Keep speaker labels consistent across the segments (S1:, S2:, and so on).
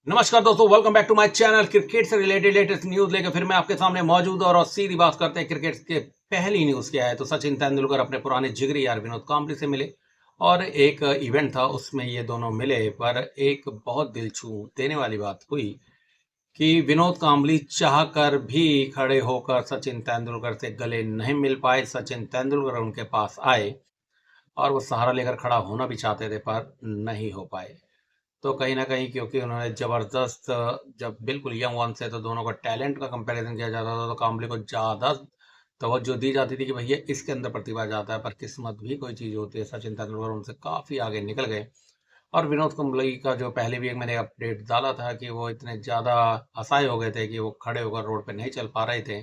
S1: नमस्कार दोस्तों, welcome back to my channel. Cricket से रिलेटेड लेटेस्ट न्यूज लेकर फिर मैं आपके सामने मौजूद और सीधी बात करते हैं क्रिकेट के। पहली न्यूज क्या है तो सचिन तेंदुलकर अपने पुराने जिगरी यार विनोद कांबली से मिले और एक इवेंट था उसमें ये दोनों मिले। पर एक बहुत दिल छू देने वाली बात हुई कि विनोद कांबली चाह कर भी खड़े होकर सचिन तेंदुलकर से गले नहीं मिल पाए। सचिन तेंदुलकर उनके पास आए और वो सहारा लेकर खड़ा होना भी चाहते थे पर नहीं हो पाए। तो कहीं न कहीं क्योंकि उन्होंने ज़बरदस्त, जब बिल्कुल यंग वन से तो दोनों का टैलेंट का कंपैरिज़न किया जाता था तो कांबले को ज़्यादा तवज्जो दी जाती थी कि भैया इसके अंदर प्रतिभा ज़्यादा है। पर किस्मत भी कोई चीज़ होती है, सचिन तेंदुलकर उनसे काफ़ी आगे निकल गए। और विनोद कांबले का जो पहले भी एक मैंने अपडेट डाला था कि वो इतने ज़्यादा असहाय हो गए थे कि वो खड़े होकर रोड पे नहीं चल पा रहे थे।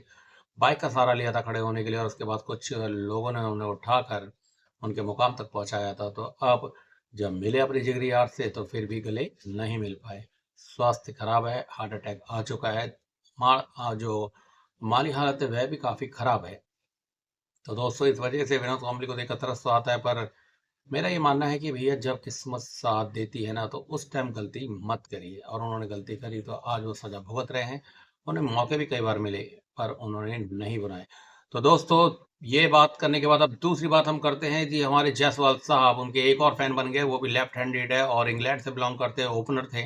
S1: बाइक का सहारा लिया था खड़े होने के लिए और उसके बाद कुछ लोगों ने उन्हें उठाकर उनके मुकाम तक पहुँचाया था। तो अब जब मिले अपने जिगरी यार से तो फिर भी गले नहीं मिल पाए। स्वास्थ्य खराब है, हार्ट अटैक आ चुका है। जो माली हालत है वह भी काफ़ी खराब है। तो दोस्तों इस वजह से विनोद कांबली को देखकर तरस तो आता है, पर मेरा ये मानना है कि भैया जब किस्मत साथ देती है ना तो उस टाइम गलती मत करिए। और उन्होंने गलती करी तो आज वो सजा भुगत रहे हैं। उन्हें मौके भी कई बार मिले पर उन्होंने नहीं बनाए। तो दोस्तों ये बात करने के बाद अब दूसरी बात हम करते हैं जी। हमारे जायसवाल साहब, उनके एक और फैन बन गए, वो भी लेफ्ट हैंडेड है और इंग्लैंड से बिलोंग करते हैं, ओपनर थे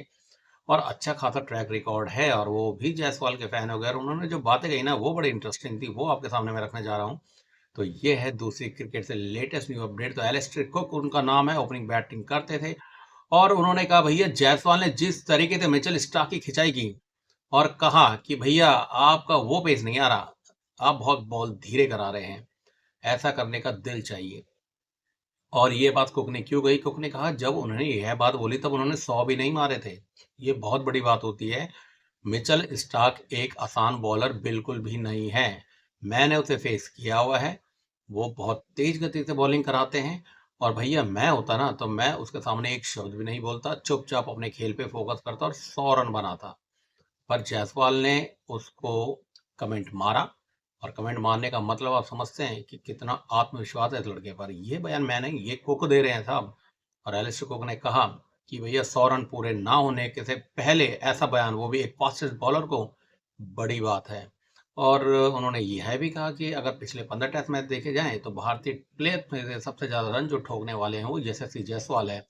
S1: और अच्छा खासा ट्रैक रिकॉर्ड है और वो भी जायसवाल के फैन हो गए। और उन्होंने जो बातें कही ना वो बड़ी इंटरेस्टिंग थी, वो आपके सामने मैं रखने जा रहा हूँ। तो ये है दूसरी क्रिकेट से लेटेस्ट न्यू अपडेट। तो एलिस्टर कुक उनका नाम है, ओपनिंग बैटिंग करते थे और उन्होंने कहा भैया जायसवाल ने जिस तरीके से मिचेल स्टार्क की खिंचाई की और कहा कि भैया आपका वो पेस नहीं आ रहा, आप बहुत बॉल धीरे करा रहे हैं, ऐसा करने का दिल चाहिए। और ये बात कुक ने क्यों कही? कुक ने कहा जब उन्होंने यह बात बोली तब उन्होंने 100 भी नहीं मारे थे। ये बहुत बड़ी बात होती है। मिचेल स्टार्क एक आसान बॉलर बिल्कुल भी नहीं है। मैंने उसे फेस किया हुआ है। वो बहुत तेज गति से बॉलिंग कराते हैं और भैया मैं होता ना तो मैं उसके सामने एक शब्द भी नहीं बोलता, चुपचाप अपने खेल पे फोकस करता और 100 रन बनाता। पर जायसवाल ने उसको कमेंट मारा और कमेंट मारने का मतलब आप समझते हैं कि कितना आत्मविश्वास है इस लड़के पर। ये बयान मैं नहीं, ये कुक दे रहे हैं साहब। और एलिस्टर कुक ने कहा कि भैया 100 रन पूरे ना होने के से पहले ऐसा बयान, वो भी एक फास्टेस्ट बॉलर को, बड़ी बात है। और उन्होंने यह भी कहा कि अगर पिछले 15 टेस्ट मैच देखे जाएं तो भारतीय प्लेयर में से सबसे ज्यादा रन जो ठोकने वाले हैं वो यशस्वी जायसवाल है।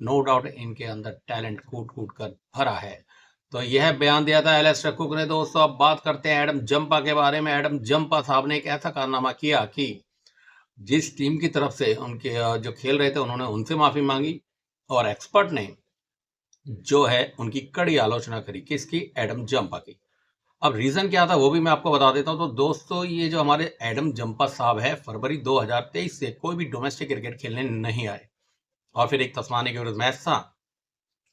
S1: नो डाउट इनके अंदर टैलेंट कूट कूट कर भरा है। तो यह बयान दिया था एलिस्टर कुक ने। दोस्तों अब बात करते हैं एडम जंपा के बारे में। एडम जंपा साहब ने एक ऐसा कारनामा किया कि जिस टीम की तरफ से उनके जो खेल रहे थे उन्होंने उनसे माफी मांगी और एक्सपर्ट ने जो है उनकी कड़ी आलोचना करी। किसकी? एडम जंपा की। अब रीजन क्या था वो भी मैं आपको बता देता हूं। तो दोस्तों ये जो हमारे एडम जंपा साहब है, फरवरी 2023 से कोई भी डोमेस्टिक क्रिकेट खेलने नहीं आए और फिर एक तस्मानिया के विरुद्ध मैच था,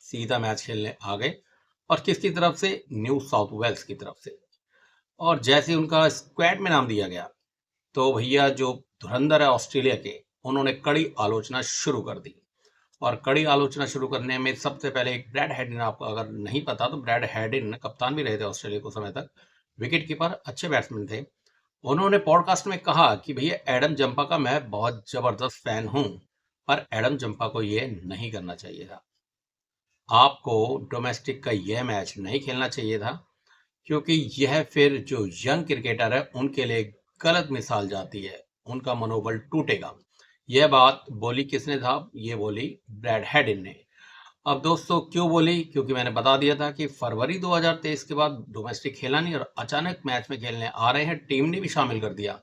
S1: सीधा मैच खेलने आ गए। और किसकी तरफ से? न्यू साउथ वेल्स की तरफ से। और जैसे ही उनका स्क्वाड में नाम दिया गया तो भैया जो धुरंधर है ऑस्ट्रेलिया के, उन्होंने कड़ी आलोचना शुरू कर दी। और कड़ी आलोचना शुरू करने में सबसे पहले एक ब्रैड हेडिन, आपको अगर नहीं पता तो ब्रैड हेडिन कप्तान भी रहे थे ऑस्ट्रेलिया को समय तक, विकेट कीपर, अच्छे बैट्समैन थे। उन्होंने पॉडकास्ट में कहा कि भैया एडम जंपा का मैं बहुत जबरदस्त फैन हूं, पर एडम जंपा को ये नहीं करना चाहिए था। आपको डोमेस्टिक का यह मैच नहीं खेलना चाहिए था क्योंकि यह फिर जो यंग क्रिकेटर है उनके लिए गलत मिसाल जाती है, उनका मनोबल टूटेगा। यह बात बोली किसने था? ये बोली ब्रैड हेडिन ने। अब दोस्तों क्यों बोली? क्योंकि मैंने बता दिया था कि फरवरी 2023 के बाद डोमेस्टिक खेला नहीं और अचानक मैच में खेलने आ रहे हैं, टीम ने भी शामिल कर दिया।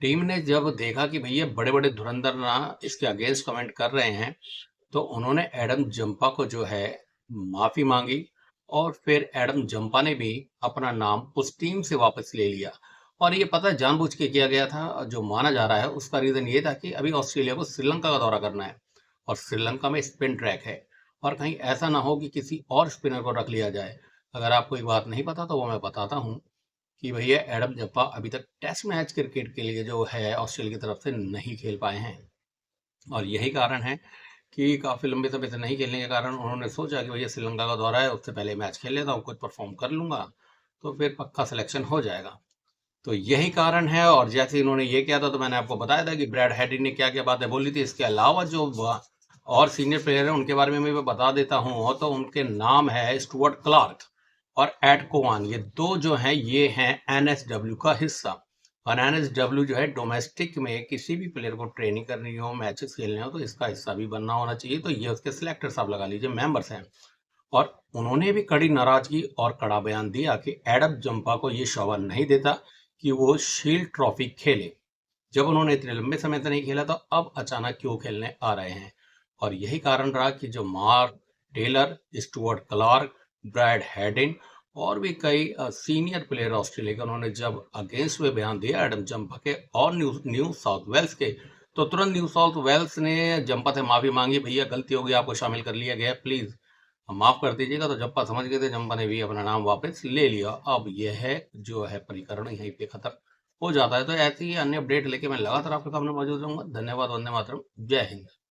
S1: टीम ने जब देखा कि भैया बड़े बड़े धुरंधर ना इसके अगेंस्ट कमेंट कर रहे हैं तो उन्होंने एडम जंपा को जो है माफी मांगी और फिर एडम जंपा ने भी अपना नाम उस टीम से वापस ले लिया। और ये पता जानबूझ के किया गया था। जो माना जा रहा है उसका रीजन ये था कि अभी ऑस्ट्रेलिया को श्रीलंका का दौरा करना है और श्रीलंका में स्पिन ट्रैक है और कहीं ऐसा ना हो कि किसी और स्पिनर को रख लिया जाए। अगर आपको एक बात नहीं पता तो वो मैं बताता हूँ कि भैया एडम जंपा अभी तक टेस्ट मैच क्रिकेट के लिए जो है ऑस्ट्रेलिया की तरफ से नहीं खेल पाए हैं। और यही कारण है कि काफ़ी लंबे समय से नहीं खेलने के कारण उन्होंने सोचा कि भैया श्रीलंका का दौरा है, उससे पहले मैच खेल लेता हूँ, कुछ परफॉर्म कर लूंगा तो फिर पक्का सिलेक्शन हो जाएगा। तो यही कारण है। और जैसे इन्होंने ये किया था तो मैंने आपको बताया था कि ब्रैड हेडी ने क्या क्या बातें बोली थी। इसके अलावा जो और सीनियर प्लेयर हैं उनके बारे में मैं बता देता हूँ, तो उनके नाम है स्टुअर्ट क्लार्क और एड कोवान। ये दो जो हैं ये हैं एनएसडब्ल्यू का हिस्सा। और एनएसडब्ल्यू जो है डोमेस्टिक में किसी भी प्लेयर को ट्रेनिंग करनी हो, मैचेस खेलने हो, तो इसका हिस्सा भी बनना होना चाहिए। तो ये उसके सिलेक्टर्स आप लगा लीजिए, मेंबर्स हैं। और उन्होंने भी कड़ी नाराजगी और कड़ा बयान दिया कि एडम जंपा को ये शोभा नहीं देता कि वो शील्ड ट्रॉफी खेले। जब उन्होंने इतने लंबे समय से नहीं खेला तो अब अचानक क्यों खेलने आ रहे हैं। और यही कारण रहा कि जो Mark Taylor, Stuart Clark, Brad Haddin और भी कई सीनियर प्लेयर ऑस्ट्रेलिया के, उन्होंने जब अगेंस्ट में बयान दिया एडम जंपा के और न्यू साउथ वेल्स के, तो तुरंत न्यू साउथ वेल्स ने जंपा से माफी मांगी, भैया गलती हो गई, आपको शामिल कर लिया गया, प्लीज माफ कर दीजिएगा। तो जंपा समझ गए थे, जंपा ने भी अपना नाम वापस ले लिया। अब यह है जो है परिकरण यहीं पे खत्म हो जाता है। तो ऐसी ही अन्य अपडेट लेके मैं लगातार आपके सामने मौजूद रहूंगा। धन्यवाद। वंदे मातरम। जय हिंद।